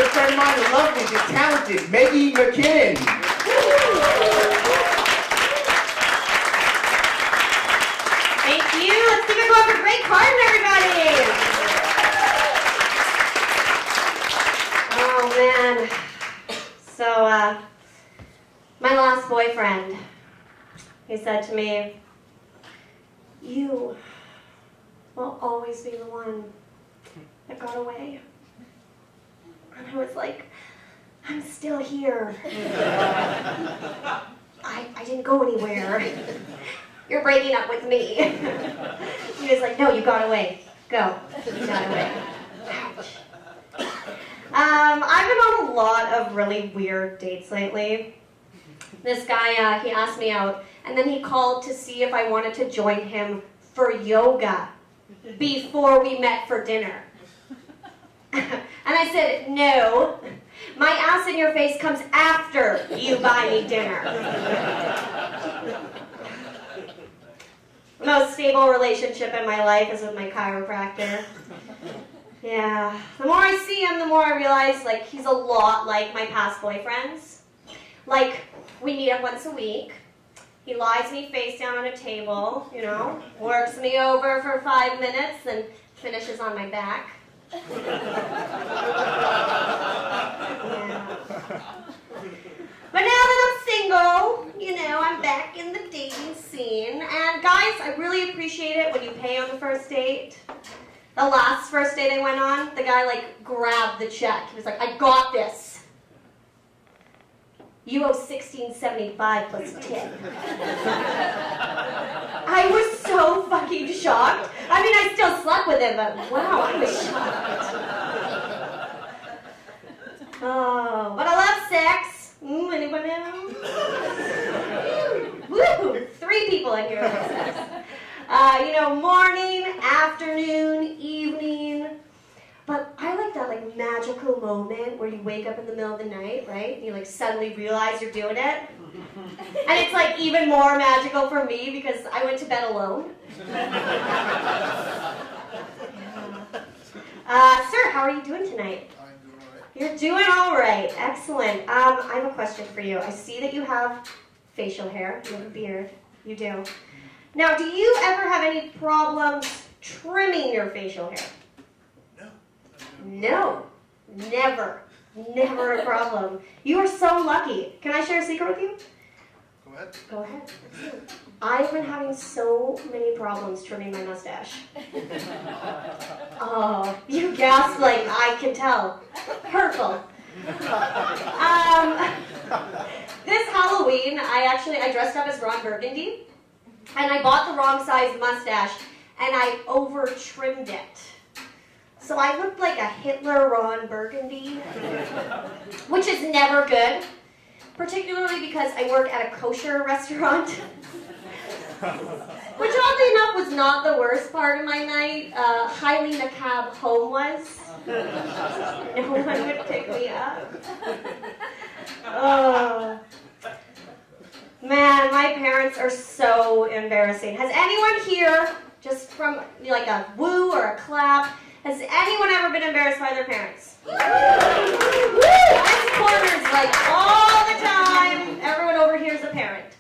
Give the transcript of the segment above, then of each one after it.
good friend of mine, the lovely, the talented Meggie McKinnon. Thank you. Let's give it up for great Carton, everybody. Oh, man. So, my last boyfriend, he said to me, "You will always be the one that got away." And I was like, "I'm still here. I didn't go anywhere. You're breaking up with me." He was like, "No, you got away. Go. You got away." Ouch. I've been on a lot of really weird dates lately. This guy, he asked me out, and then he called to see if I wanted to join him for yoga before we met for dinner. And I said, "No, my ass in your face comes after you buy me dinner." The most stable relationship in my life is with my chiropractor. Yeah, the more I see him, the more I realize, like, he's a lot like my past boyfriends. Like, we meet up once a week. He lies me face down on a table, you know, works me over for 5 minutes and finishes on my back. Yeah. But now that I'm single, you know, I'm back in the dating scene. And guys, I really appreciate it when you pay on the first date. The last first date I went on, the guy, like, grabbed the check. He was like, "I got this. You owe $16.75 plus tip." I was so fucking shocked. I mean, I still slept with him, but wow, I was shocked. Oh, but I love sex. Anyone know? Woo! 3 people in here love sex. You know, morning, afternoon, evening. But I like that, like, magical moment where you wake up in the middle of the night, right? And you, like, suddenly realize you're doing it. And it's, like, even more magical for me because I went to bed alone. Sir, how are you doing tonight? I'm doing all right. You're doing all right. Excellent. I have a question for you. I see that you have facial hair. You have a beard. You do. Now, do you ever have any problems trimming your facial hair? No, never. Never a problem. You are so lucky. Can I share a secret with you? Go ahead. Go ahead. I've been having so many problems trimming my mustache. Oh, you gasped like I can tell. Hurtful. This Halloween, I dressed up as Ron Burgundy, and I bought the wrong size mustache, and I over-trimmed it. So I looked like a Hitler Ron Burgundy, which is never good, particularly because I work at a kosher restaurant, which oddly enough was not the worst part of my night. Highly macabre home was. No one would pick me up. Oh. Man, my parents are so embarrassing. Has anyone here, just from like a woo or a clap, has anyone ever been embarrassed by their parents? Woo! This corner's like all the time. Everyone over here is a parent.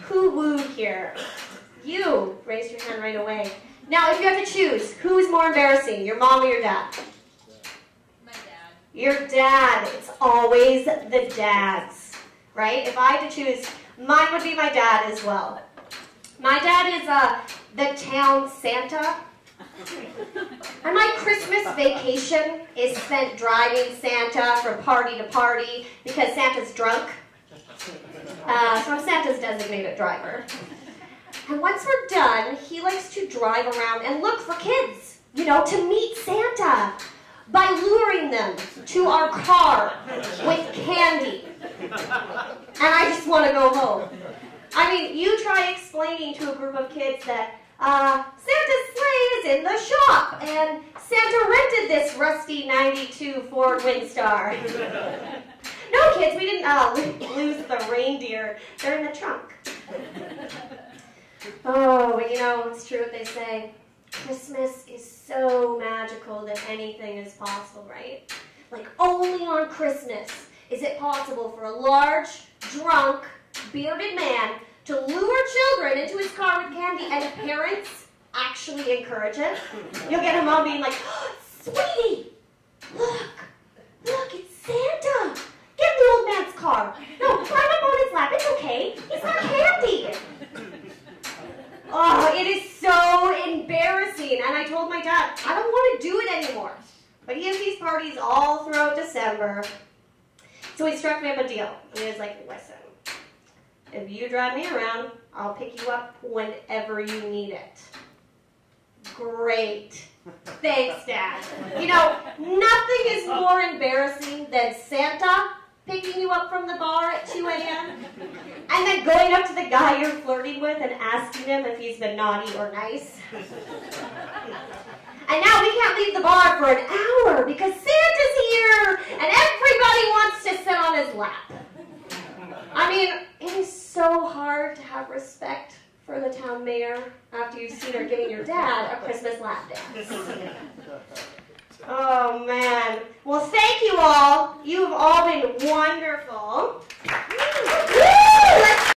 Who wooed here? You raised your hand right away. Now, if you have to choose, who is more embarrassing, your mom or your dad? My dad. Your dad. It's always the dads, right? If I had to choose, mine would be my dad as well. My dad is the town Santa. And my Christmas vacation is spent driving Santa from party to party because Santa's drunk. So I'm Santa's designated driver. And once we're done, he likes to drive around and look for kids, you know, to meet Santa by luring them to our car with candy. And I just want to go home. I mean, you try explaining to a group of kids that Santa's sleigh is in the shop, and Santa rented this rusty 92 Ford Windstar. No, kids, we didn't lose the reindeer. They're in the trunk. Oh, but you know, it's true what they say. Christmas is so magical that anything is possible, right? Like, only on Christmas is it possible for a large, drunk, bearded man to lure children into his car with candy and parents actually encourage it. You'll get a mom being like, oh, sweetie, look, it's Santa. Get in the old man's car. No, climb up on his lap. It's okay. It's not candy. Oh, it is so embarrassing. And I told my dad, I don't want to do it anymore. But he has these parties all throughout December. So he struck me up a deal. And he was like, listen, if you drive me around, I'll pick you up whenever you need it. Great. Thanks, Dad. You know, nothing is more embarrassing than Santa picking you up from the bar at 2 a.m. and then going up to the guy you're flirting with and asking him if he's been naughty or nice. And now we can't leave the bar for an hour because Santa's here and everybody wants to sit on his lap. I mean, it is so hard to have respect for the town mayor after you've seen her giving your dad a Christmas lap dance.